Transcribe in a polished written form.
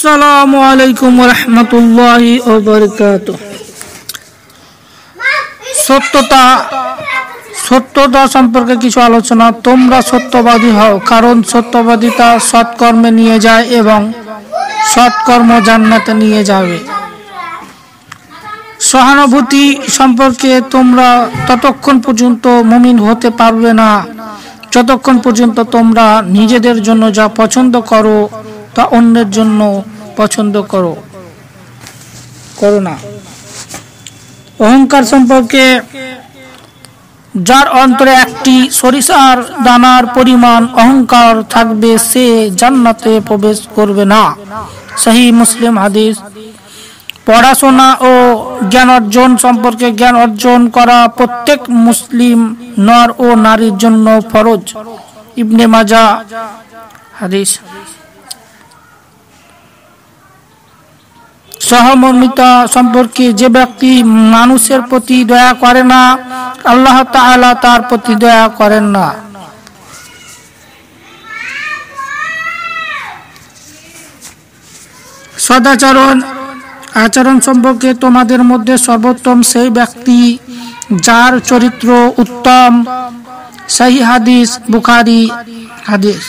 আসসালামু আলাইকুম ওয়া রাহমাতুল্লাহি ওয়া বারাকাতুহু। সত্যতা সম্পর্কে কিছু আলোচনা। তোমরা সত্যবাদী হও, কারণ সত্যবাদিতা সৎকর্মে নিয়ে যায় এবং সৎকর্ম জান্নাতে নিয়ে যাবে। সহানুভূতি সম্পর্কে তোমরা ততক্ষণ পর্যন্ত মুমিন হতে পারবে না যতক্ষণ পর্যন্ত তোমরা নিজেদের জন্য যা পছন্দ করো তা অন্যের জন্য পছন্দ করো না। অহংকার সম্পর্কে যার অন্তরে একটি সরিষার দানার পরিমাণ অহংকার থাকবে সে জান্নাতে প্রবেশ করবে না। সহিহ মুসলিম হাদিস। পড়াশোনা ও জ্ঞান অর্জন সম্পর্কে জ্ঞান অর্জন করা প্রত্যেক মুসলিম নর ও নারীর জন্য ফরজ। ইবনে মাজাহ হাদিস। সহমর্মিতা সম্পর্কে যে ব্যক্তি মানুষের প্রতি দয়া করে না, আল্লাহ তাআলা তার প্রতি দয়া করেন না। আচরণ সম্পর্কে তোমাদের মধ্যে সর্বোত্তম সেই ব্যক্তি যার চরিত্র উত্তম। সহিহ হাদিস, বুখারী হাদিস।